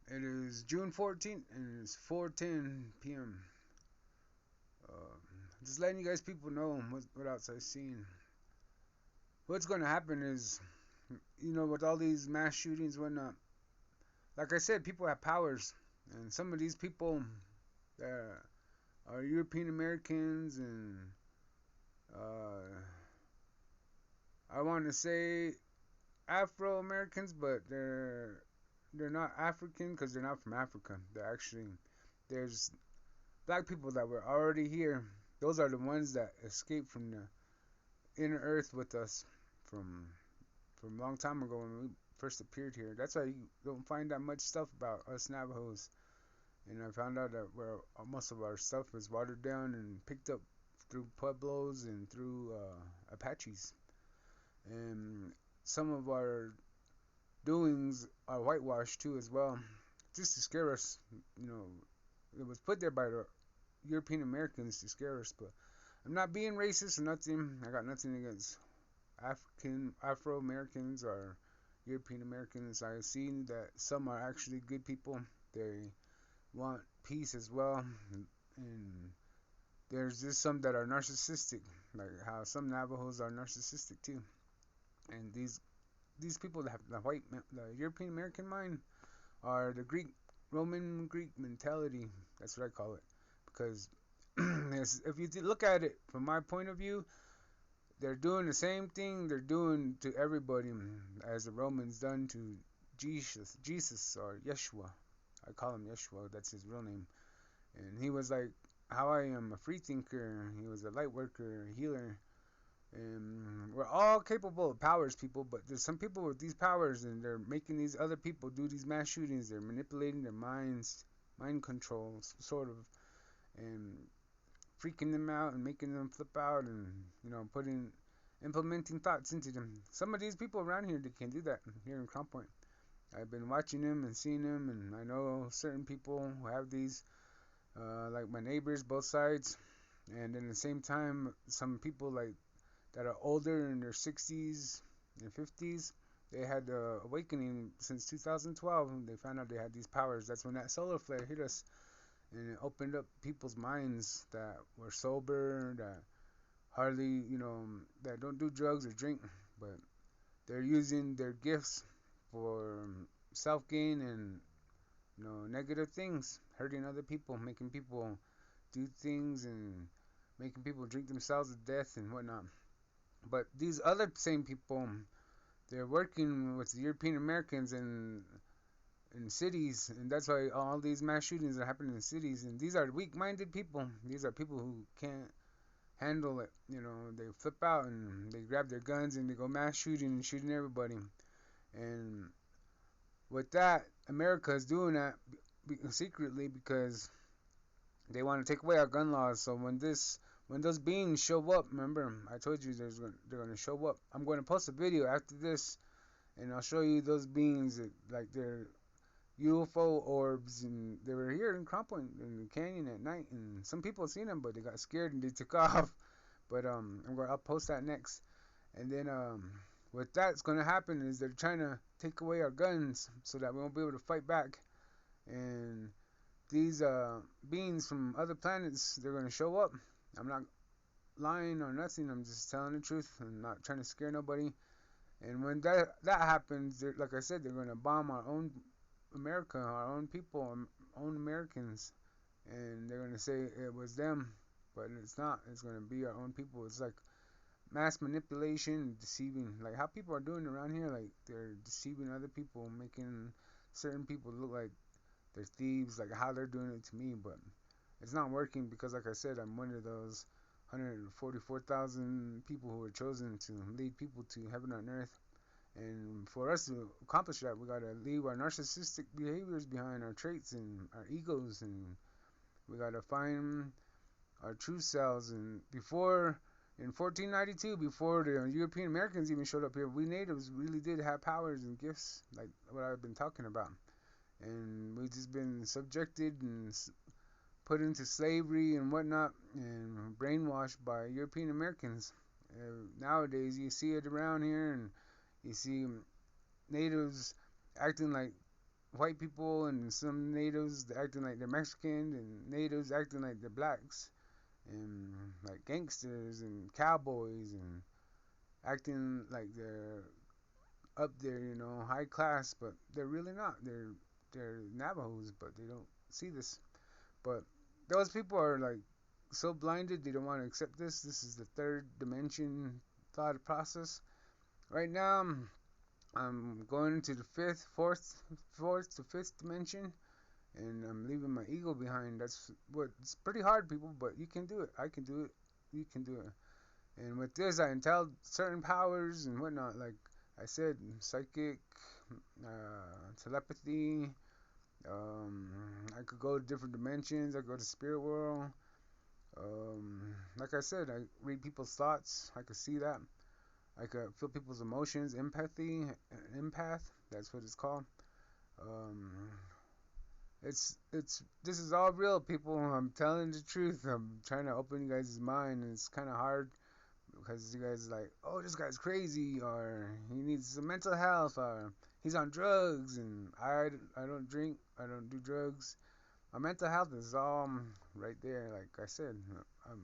It is June 14th and it's 4:10 p.m. Just letting you guys people know what outside scene. What's going to happen is, with all these mass shootings and whatnot, like I said, people have powers. And some of these people that are European Americans and uh, I want to say Afro Americans, but they're not African because they're not from Africa. They're actually there's black people that were already here. Those are the ones that escaped from the inner earth with us from from a long time ago when we first appeared here. That's why you don't find that much stuff about us Navajos. And I found out that most of our stuff is watered down and picked up through Pueblos and through Apaches. And some of our doings are whitewashed too as well, just to scare us. You know, it was put there by the European Americans to scare us. But I'm not being racist or nothing. I got nothing against Afro Americans or European Americans. I've seen that some are actually good people. They want peace as well, and there's just some that are narcissistic, like how some Navajos are narcissistic too. And these people that have the European American mind are the Roman Greek mentality. That's what I call it, because if you look at it from my point of view, they're doing the same thing they're doing to everybody as the Romans done to Jesus or Yeshua. I call him Yeshua. That's his real name. And he was like, "How I am a free thinker." He was a light worker, a healer. And we're all capable of powers, people. But there's some people with these powers, and they're making these other people do these mass shootings. They're manipulating their minds, mind control, sort of, and freaking them out and making them flip out, and implementing thoughts into them. Some of these people around here they can do that here in Crown Point. I've been watching them and seeing them, and I know certain people who have these, like my neighbors, both sides, and at the same time, some people like that are older in their 60s and 50s. They had the awakening since 2012. They found out they had these powers. That's when that solar flare hit us, and it opened up people's minds that were sober, that hardly, that don't do drugs or drink, but they're using their gifts for self gain and negative things, hurting other people, making people do things, and making people drink themselves to death and whatnot. But these other same people, they're working with the European Americans in cities, and that's why all these mass shootings are happening in cities. And these are weak-minded people. These are people who can't handle it. They flip out and they grab their guns and they go mass shooting and shooting everybody. And with that, America is doing that secretly because they want to take away our gun laws. So when those beings show up, remember I told you they're going to show up. I'm going to post a video after this, and I'll show you those beings that, like, they're UFO orbs, and they were here in Crown Point in the canyon at night, and some people have seen them, but they got scared and they took off. But I'll post that next, and then what that's gonna happen is they're trying to take away our guns so that we won't be able to fight back, and these beings from other planets, they're gonna show up. I'm not lying or nothing. I'm just telling the truth. I'm not trying to scare nobody. And when that happens, like I said, they're gonna bomb our own America, our own people, our own Americans, and they're gonna say it was them, but it's not. It's gonna be our own people. It's like mass manipulation, deceiving, like how people are doing around here. Like they're deceiving other people, making certain people look like they're thieves, like how they're doing it to me. But it's not working because, like I said, I'm one of those 144,000 people who were chosen to lead people to heaven on earth. And for us to accomplish that, we gotta leave our narcissistic behaviors behind, our traits and our egos, and we gotta find our true selves. And before, in 1492, before the European Americans even showed up here, we natives really did have powers and gifts, like what I've been talking about. And we've just been subjected and put into slavery and whatnot, and brainwashed by European Americans. Nowadays, you see it around here, and you see natives acting like white people and some natives acting like they're Mexican, and natives acting like they're blacks, and like gangsters and cowboys, and acting like they're up there, high class, but they're really not. They're Navajos, but they don't see this. But those people are like so blinded they don't want to accept this. This is the third dimension thought process. Right now, I'm going into the fourth to fifth dimension, and I'm leaving my ego behind. That's what it's pretty hard, people, but you can do it. I can do it. You can do it. And with this, I entailed certain powers and whatnot. Like I said, psychic, telepathy. I could go to different dimensions. I could go to spirit world. Like I said, I read people's thoughts. I could see that. I could feel people's emotions. Empathy, empath. That's what it's called. Um, it's this is all real, people. I'm telling the truth. I'm trying to open you guys' mind. And it's kind of hard because you guys are like, oh, this guy's crazy, or he needs some mental health, or he's on drugs, and I don't drink, I don't do drugs. My mental health is all right there. Like I said, I'm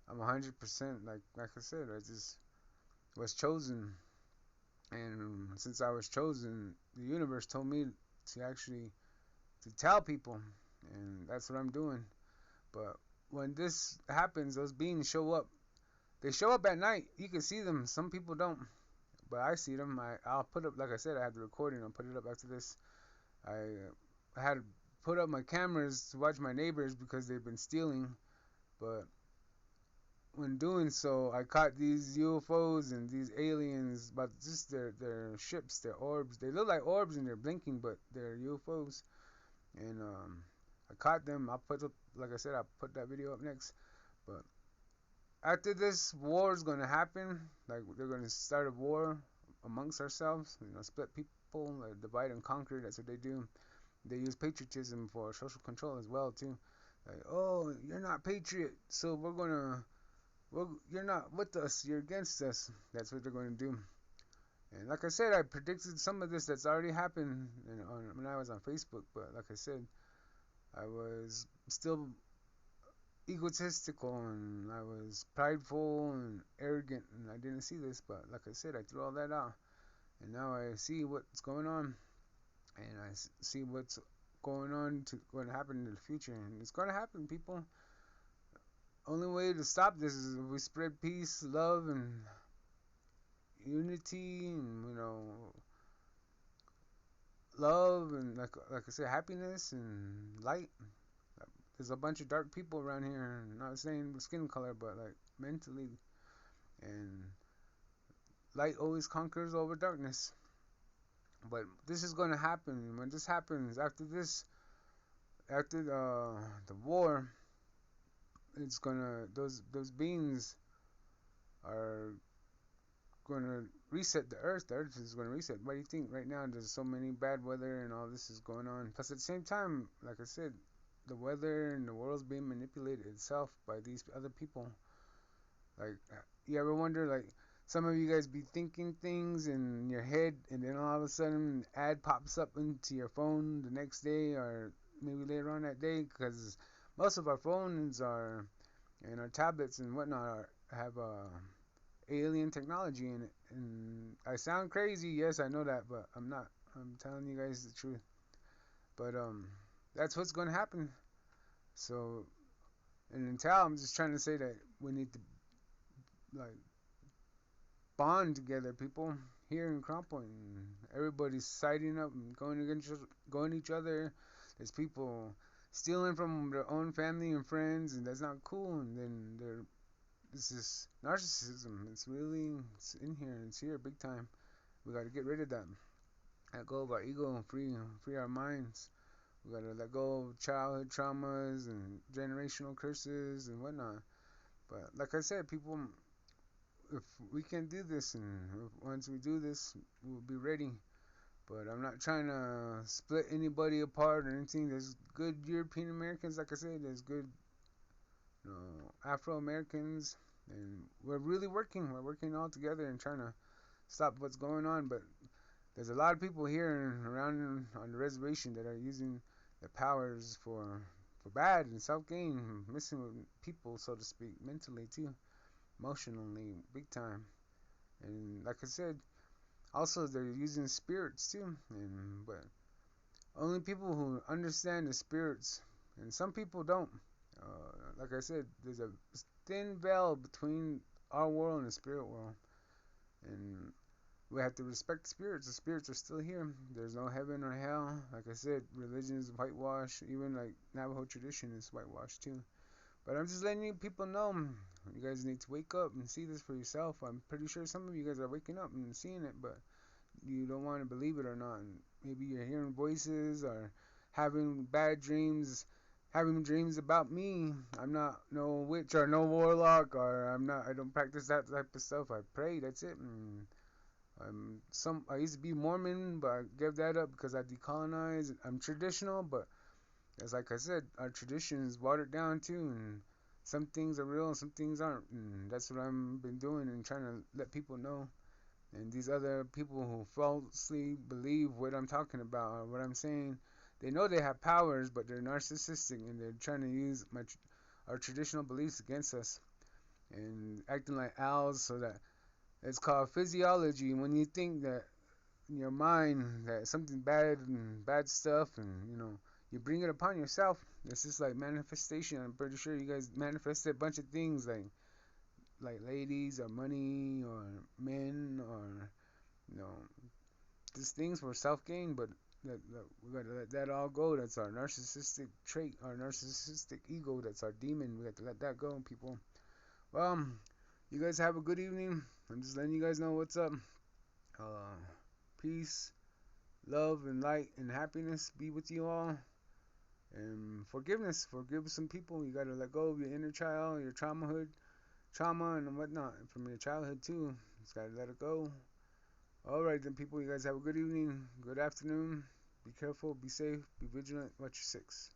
I'm 100% like I said. I just was chosen, and since I was chosen, the universe told me to actually to tell people, and that's what I'm doing. But when this happens, those beings show up. They show up at night. You can see them. Some people don't, but I see them. I'll put up, like I said, I have the recording. I'll put it up after this. I had put up my cameras to watch my neighbors because they've been stealing, but when doing so, I caught these UFOs and these aliens, but just their ships, their orbs. They look like orbs and they're blinking, but they're UFOs. And I caught them. I put up, like I said, I put that video up next. But after this war is gonna happen, like they're gonna start a war amongst ourselves. Split people, divide and conquer. That's what they do. They use patriotism for social control as well too. Like, oh, you're not patriot, so we're gonna, well, you're not with us. You're against us. That's what they're gonna do. And like I said, I predicted some of this that's already happened when I was on Facebook. But like I said, I was still egotistical and I was prideful and arrogant, and I didn't see this. But like I said, I threw all that out, and now I see what's going on, and I see what's going to happen in the future, and it's going to happen, people. Only way to stop this is if we spread peace, love, and unity, and love, and like I said, happiness and light. There's a bunch of dark people around here. Not saying skin color, but like mentally. And light always conquers over darkness. But this is going to happen. When this happens, after the war, it's gonna those beings are gonna reset the earth. The earth is gonna reset. What do you think? Right now, there's so many bad weather and all this is going on. Plus, at the same time, like I said, the weather and the world's being manipulated itself by these other people. Like, you ever wonder, like, some of you guys be thinking things in your head, and then all of a sudden, an ad pops up into your phone the next day, or maybe later on that day, because most of our phones are, and our tablets and whatnot have alien technology in it. And I sound crazy, yes, I know that, but I'm not. I'm telling you guys the truth. But that's what's going to happen. So, and until I'm just trying to say that we need to like bond together, people here in Crown Point. And everybody's siding up and going each other. There's people stealing from their own family and friends, and that's not cool. And then this is narcissism. It's in here. It's here big time. We got to get rid of that. Let go of our ego and free our minds. We got to let go of childhood traumas and generational curses and whatnot. But like I said, people, if we can do this, and once we do this, we'll be ready. But I'm not trying to split anybody apart or anything. There's good European Americans, like I said. There's good, Afro Americans, and we're really working. We're working all together and trying to stop what's going on. But there's a lot of people here around on the reservation that are using the powers for bad and self gain, messing with people, so to speak, mentally too, emotionally, big time. And like I said, also they're using spirits too, and but only people who understand the spirits, and some people don't. Like I said, there's a thin veil between our world and the spirit world, and we have to respect spirits. The spirits are still here. There's no heaven or hell. Like I said, religion is whitewashed. Even like Navajo tradition is whitewashed too. But I'm just letting you people know. You guys need to wake up and see this for yourself. I'm pretty sure some of you guys are waking up and seeing it, but you don't want to believe it or not. Maybe you're hearing voices or having bad dreams, having dreams about me. I'm not no witch or no warlock, or I'm not. I don't practice that type of stuff. I pray. That's it. I used to be Mormon, but I gave that up because I decolonized. I'm traditional, but as like I said, our tradition is watered down too, and some things are real and some things aren't. And that's what I've been doing and trying to let people know. And these other people who falsely believe what I'm talking about or what I'm saying, they know they have powers, but they're narcissistic and they're trying to use our traditional beliefs against us and acting like owls so that it's called physiology. When you think that in your mind that something bad and bad stuff, and you bring it upon yourself. It's just like manifestation. I'm pretty sure you guys manifested a bunch of things like ladies or money or men or you know just things for self gain, but that we gotta let that all go. That's our narcissistic trait, our narcissistic ego. That's our demon. We got to let that go, people. Well, you guys have a good evening. I'm just letting you guys know what's up. Uh, Peace, love, and light and happiness be with you all. And forgiveness. Forgive some people. You gotta let go of your inner child, your trauma and whatnot from your childhood too. Just gotta let it go. Alright then, people. You guys have a good evening, good afternoon. Be careful, be safe, be vigilant. Watch your six.